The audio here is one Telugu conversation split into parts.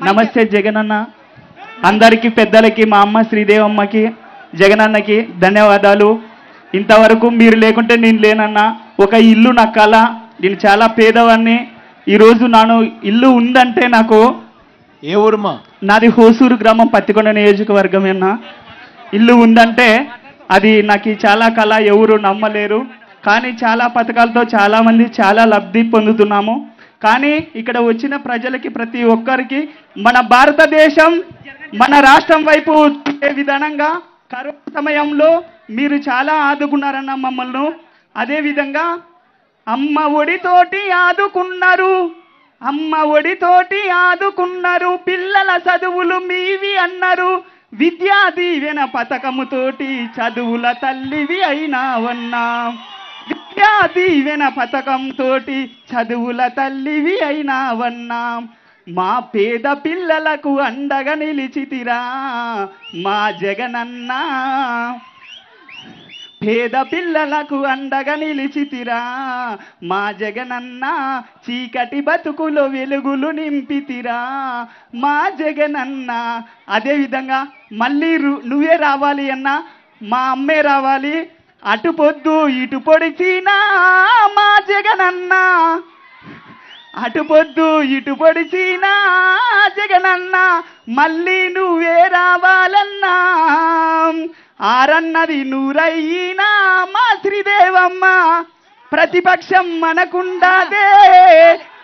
నమస్తే జగనన్న. అందరికీ పెద్దలకి, మా అమ్మ శ్రీదేవమ్మకి, జగనన్నకి ధన్యవాదాలు. ఇంతవరకు మీరు లేకుంటే నేను లేనన్నా. ఒక ఇల్లు నా కళ. నేను చాలా పేదవాడిని. ఈరోజు నాను ఇల్లు ఉందంటే నాకు. ఏ ఊరుమా? నాది హోసూరు గ్రామం, పత్తికొండ నియోజకవర్గమేనా. ఇల్లు ఉందంటే అది నాకు చాలా కళ. ఎవరు నమ్మలేరు. కానీ చాలా పథకాలతో చాలామంది చాలా లబ్ధి పొందుతున్నాము. కానీ ఇక్కడ వచ్చిన ప్రజలకి, ప్రతి ఒక్కరికి మన భారతదేశం, మన రాష్ట్రం వైపు ఏ విధంగా కరోనా సమయంలో మీరు చాలా ఆదుకున్నారన్న మమ్మల్ని. అదేవిధంగా అమ్మ ఒడితోటి ఆదుకున్నారు, అమ్మ ఒడితోటి ఆదుకున్నారు, పిల్లల చదువులు మీవి అన్నారు, విద్యా దీవెన పథకముతోటి చదువుల తల్లివి అయినావన్నా, విద్యా దీవెన పథకంతో చదువుల తల్లివి అయినావన్నా, మా పేద పిల్లలకు అండగా నిలిచితిరా మా జగనన్న, పేద పిల్లలకు అండగా నిలిచితిరా మా జగనన్న, చీకటి బతుకులో వెలుగులు నింపితిరా మా జగనన్న. అదేవిధంగా మళ్ళీ నువ్వే రావాలి అన్నా, మా అమ్మే రావాలి, అటు పొద్దు ఇటు పొడిచినా మా జగనన్న, అటు పొద్దు ఇటు పొడిచినా జగనన్న, మళ్ళీ నువ్వే రావాలన్నా, ఆరన్నది నూరయ్యినా మా శ్రీదేవమ్మ, ప్రతిపక్షం మనకుండాదే.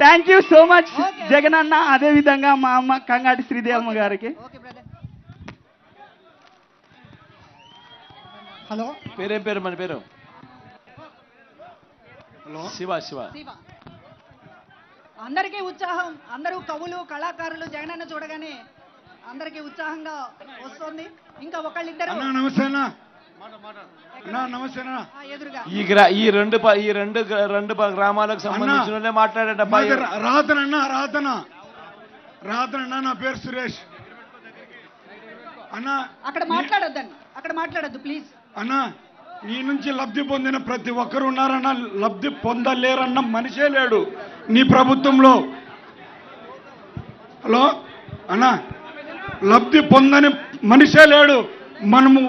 Thank you so much Jagananna. అదేవిధంగా మా అమ్మ కంగాటి శ్రీదేవమ్మ గారికి. హలో, పేరేం పేరు? మన పేరు హలో, శివ. శివ. అందరికీ ఉత్సాహం. అందరూ కవులు, కళాకారులు జగనన్న చూడగానే అందరికీ ఉత్సాహంగా వస్తుంది. ఇంకా ఒకళ్ళిద్దరు నమస్తేనా నమస్తేనా ఎదురుగా ఈ రెండు గ్రామాలకు సంబంధించిన మాట్లాడేటబ్బా. రాతనన్నా నా పేరు సురేష్ అన్న. అక్కడ మాట్లాడొద్దండి, అక్కడ మాట్లాడొద్దు ప్లీజ్. అన్నా, నీ నుంచి లబ్ధి పొందిన ప్రతి ఒక్కరు ఉన్నారన్న. లబ్ధి పొందలేరన్న మనిషే లేడు నీ ప్రభుత్వంలో. హలో అన్నా, లబ్ధి పొందని మనిషే లేడు. మనము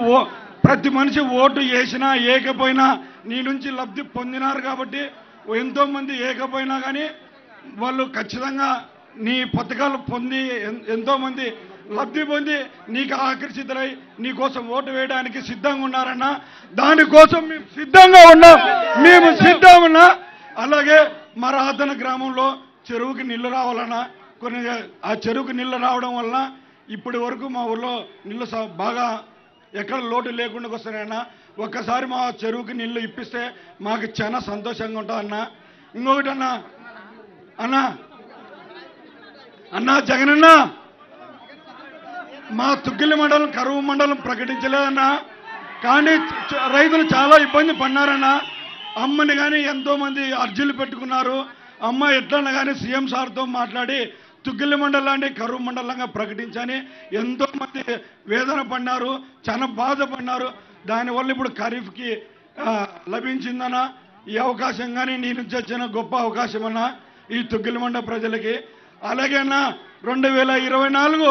ప్రతి మనిషి ఓటు వేసినా ఏకపోయినా నీ నుంచి లబ్ధి పొందినారు కాబట్టి ఎంతోమంది ఏకపోయినా కానీ వాళ్ళు ఖచ్చితంగా నీ పథకాలు పొంది ఎంతోమంది లబ్ధి పొంది నీకు ఆకర్షితులై నీ కోసం ఓటు వేయడానికి సిద్ధంగా ఉన్నారన్నా. దానికోసం మేము సిద్ధంగా ఉన్నా. అలాగే మా రాధన గ్రామంలో చెరువుకి నీళ్లు రావాలన్నా. ఆ చెరువుకి నీళ్లు రావడం వల్ల ఇప్పటి వరకు మా ఊళ్ళో నీళ్ళు బాగా ఎక్కడ లోటు లేకుండా వస్తున్నాయన్నా. ఒక్కసారి మా చెరువుకి నీళ్లు ఇప్పిస్తే మాకు చాలా సంతోషంగా ఉంటుందన్నా. ఇంకొకటి అన్నా జగనన్నా, మా తుగ్గిలి మండలం కరువు మండలం ప్రకటించలేదన్నా. కానీ రైతులు చాలా ఇబ్బంది పడినారన్నా. అమ్మని కానీ ఎంతోమంది అర్జీలు పెట్టుకున్నారు. అమ్మ ఎట్లన్నా కానీ సీఎం సార్తో మాట్లాడి తుగ్గిలి మండలాన్ని కరువు మండలంగా ప్రకటించని ఎంతోమంది వేదన పడినారు, చాలా బాధపడినారు. దానివల్ల ఇప్పుడు ఖరీఫ్కి లభించిందన్నా ఈ అవకాశం. కానీ నీ నుంచి వచ్చిన గొప్ప అవకాశం అన్నా ఈ తుగ్గిలి మండల ప్రజలకి. అలాగే అన్నా 2024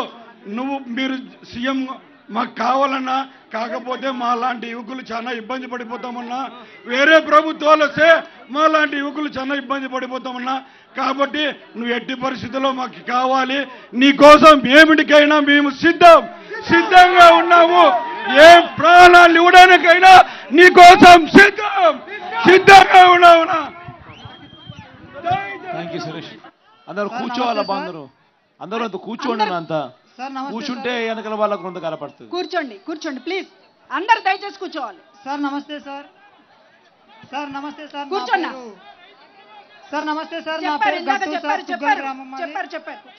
మీరు సీఎం మాకు కావాలన్నా. కాకపోతే మా లాంటి యువకులు చాలా ఇబ్బంది పడిపోతామన్నా. వేరే ప్రభుత్వాలు వస్తే మా లాంటి యువకులు చాలా ఇబ్బంది పడిపోతామన్నా. కాబట్టి నువ్వు ఎట్టి పరిస్థితుల్లో మాకు కావాలి. నీ కోసం ఏమిటికైనా మేము సిద్ధంగా ఉన్నాము. ఏ ప్రాణాలు ఇవ్వడానికైనా నీ కోసం సిద్ధంగా ఉన్నామన్నా. Thank you Suresh. అందరూ కూర్చోవాలబ్బా. అందరూ అంత కూర్చోండి. అంతా కూర్చుంటే వెనకాల వాళ్ళకు కొంత కనపడుతుంది. కూర్చోండి ప్లీజ్. అందరు దయచేసి కూర్చోవాలి. సార్ నమస్తే సార్. సార్ నమస్తే సార్. కూర్చోండి. సార్ నమస్తే సార్. చెప్పారు.